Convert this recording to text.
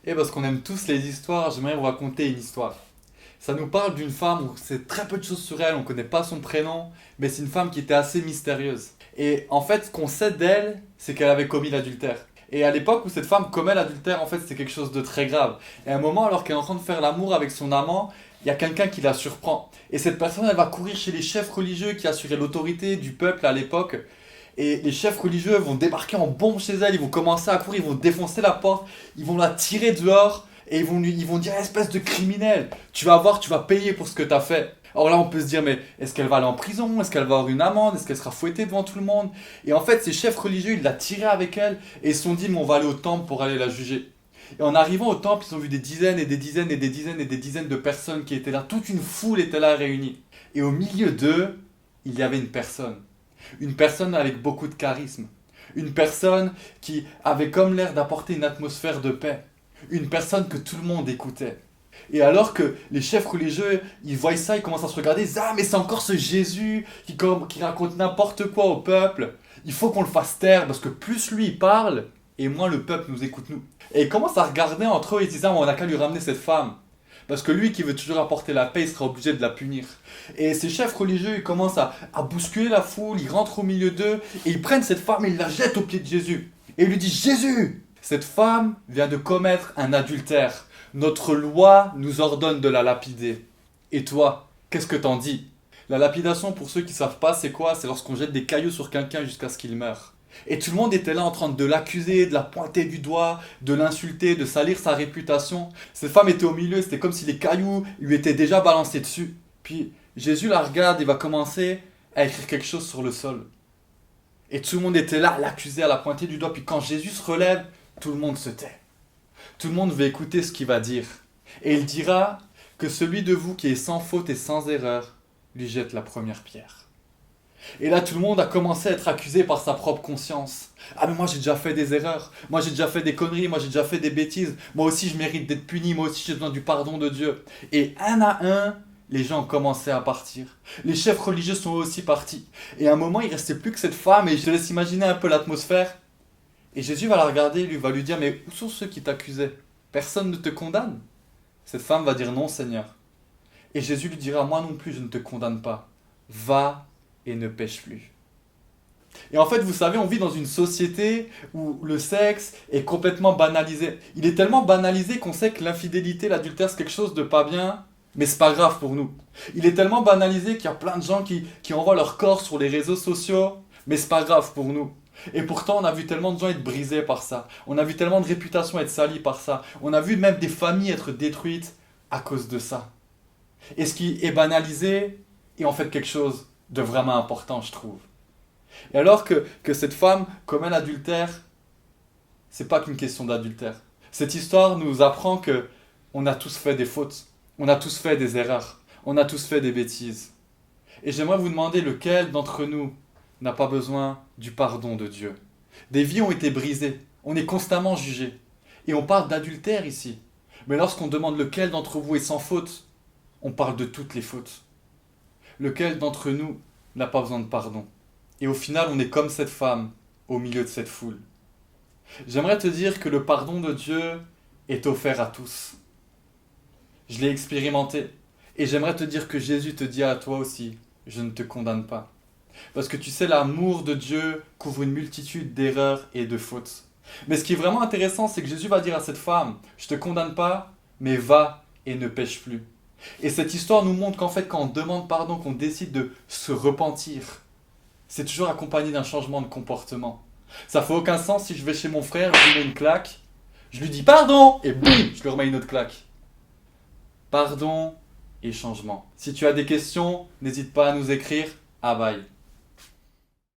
Et parce qu'on aime tous les histoires, j'aimerais vous raconter une histoire. Ça nous parle d'une femme où c'est très peu de choses sur elle, on ne connaît pas son prénom, mais c'est une femme qui était assez mystérieuse. Et en fait, ce qu'on sait d'elle, c'est qu'elle avait commis l'adultère. Et à l'époque où cette femme commet l'adultère, en fait, c'est quelque chose de très grave. Et à un moment, alors qu'elle est en train de faire l'amour avec son amant, il y a quelqu'un qui la surprend. Et cette personne, elle va courir chez les chefs religieux qui assuraient l'autorité du peuple à l'époque. Et les chefs religieux vont débarquer en bombe chez elle, ils vont commencer à courir, ils vont défoncer la porte, ils vont la tirer dehors et ils vont dire espèce de criminel, tu vas voir, tu vas payer pour ce que tu as fait. Alors là, on peut se dire, mais est-ce qu'elle va aller en prison? Est-ce qu'elle va avoir une amende? Est-ce qu'elle sera fouettée devant tout le monde? Et en fait, ces chefs religieux, ils la tiraient avec elle et ils se sont dit, mais on va aller au temple pour aller la juger. Et en arrivant au temple, ils ont vu des dizaines et des dizaines et des dizaines et des dizaines de personnes qui étaient là. Toute une foule était là réunie. Et au milieu d'eux, il y avait une personne. Une personne avec beaucoup de charisme. Une personne qui avait comme l'air d'apporter une atmosphère de paix. Une personne que tout le monde écoutait. Et alors que les chefs religieux, ils voient ça, ils commencent à se regarder, ils disent, ah mais c'est encore ce Jésus qui raconte n'importe quoi au peuple. Il faut qu'on le fasse taire parce que plus lui il parle, et moins le peuple nous écoute nous. Et ils commencent à regarder entre eux et ils disent, ah on a qu'à lui ramener cette femme. Parce que lui qui veut toujours apporter la paix, il sera obligé de la punir. Et ces chefs religieux, ils commencent à bousculer la foule, ils rentrent au milieu d'eux, et ils prennent cette femme et ils la jettent aux pieds de Jésus. Et ils lui disent, Jésus, cette femme vient de commettre un adultère. Notre loi nous ordonne de la lapider. Et toi, qu'est-ce que t'en dis? La lapidation, pour ceux qui ne savent pas, c'est quoi? C'est lorsqu'on jette des cailloux sur quelqu'un jusqu'à ce qu'il meure. Et tout le monde était là en train de l'accuser, de la pointer du doigt, de l'insulter, de salir sa réputation. Cette femme était au milieu, c'était comme si les cailloux lui étaient déjà balancés dessus. Puis Jésus la regarde et va commencer à écrire quelque chose sur le sol. Et tout le monde était là à l'accuser, à la pointer du doigt. Puis quand Jésus se relève, tout le monde se tait. Tout le monde veut écouter ce qu'il va dire. Et il dira que celui de vous qui est sans faute et sans erreur lui jette la première pierre. Et là, tout le monde a commencé à être accusé par sa propre conscience. Ah, mais moi j'ai déjà fait des erreurs. Moi j'ai déjà fait des conneries. Moi j'ai déjà fait des bêtises. Moi aussi je mérite d'être puni. Moi aussi j'ai besoin du pardon de Dieu. Et un à un, les gens ont commencé à partir. Les chefs religieux sont aussi partis. Et à un moment, il ne restait plus que cette femme. Et je te laisse imaginer un peu l'atmosphère. Et Jésus va la regarder et lui va lui dire, mais où sont ceux qui t'accusaient? Personne ne te condamne? Cette femme va dire, non Seigneur. Et Jésus lui dira, moi non plus je ne te condamne pas. Va et ne pêche plus. Et en fait, vous savez, on vit dans une société où le sexe est complètement banalisé. Il est tellement banalisé qu'on sait que l'infidélité, l'adultère, c'est quelque chose de pas bien, mais c'est pas grave pour nous. Il est tellement banalisé qu'il y a plein de gens qui envoient leur corps sur les réseaux sociaux, mais c'est pas grave pour nous. Et pourtant, on a vu tellement de gens être brisés par ça. On a vu tellement de réputations être salies par ça. On a vu même des familles être détruites à cause de ça. Et ce qui est banalisé est en fait quelque chose de vraiment important, je trouve. Et alors que cette femme commet l'adultère, c'est pas qu'une question d'adultère. Cette histoire nous apprend que on a tous fait des fautes, on a tous fait des erreurs, on a tous fait des bêtises. Et j'aimerais vous demander lequel d'entre nous n'a pas besoin du pardon de Dieu. Des vies ont été brisées, on est constamment jugé. Et on parle d'adultère ici. Mais lorsqu'on demande lequel d'entre vous est sans faute, on parle de toutes les fautes. Lequel d'entre nous n'a pas besoin de pardon? Et au final, on est comme cette femme au milieu de cette foule. J'aimerais te dire que le pardon de Dieu est offert à tous. Je l'ai expérimenté. Et j'aimerais te dire que Jésus te dit à toi aussi, je ne te condamne pas. Parce que tu sais, l'amour de Dieu couvre une multitude d'erreurs et de fautes. Mais ce qui est vraiment intéressant, c'est que Jésus va dire à cette femme, je ne te condamne pas, mais va et ne pêche plus. Et cette histoire nous montre qu'en fait, quand on demande pardon, qu'on décide de se repentir, c'est toujours accompagné d'un changement de comportement. Ça fait aucun sens si je vais chez mon frère, je lui mets une claque, je lui dis pardon, et boum, je lui remets une autre claque. Pardon et changement. Si tu as des questions, n'hésite pas à nous écrire. Ah bye.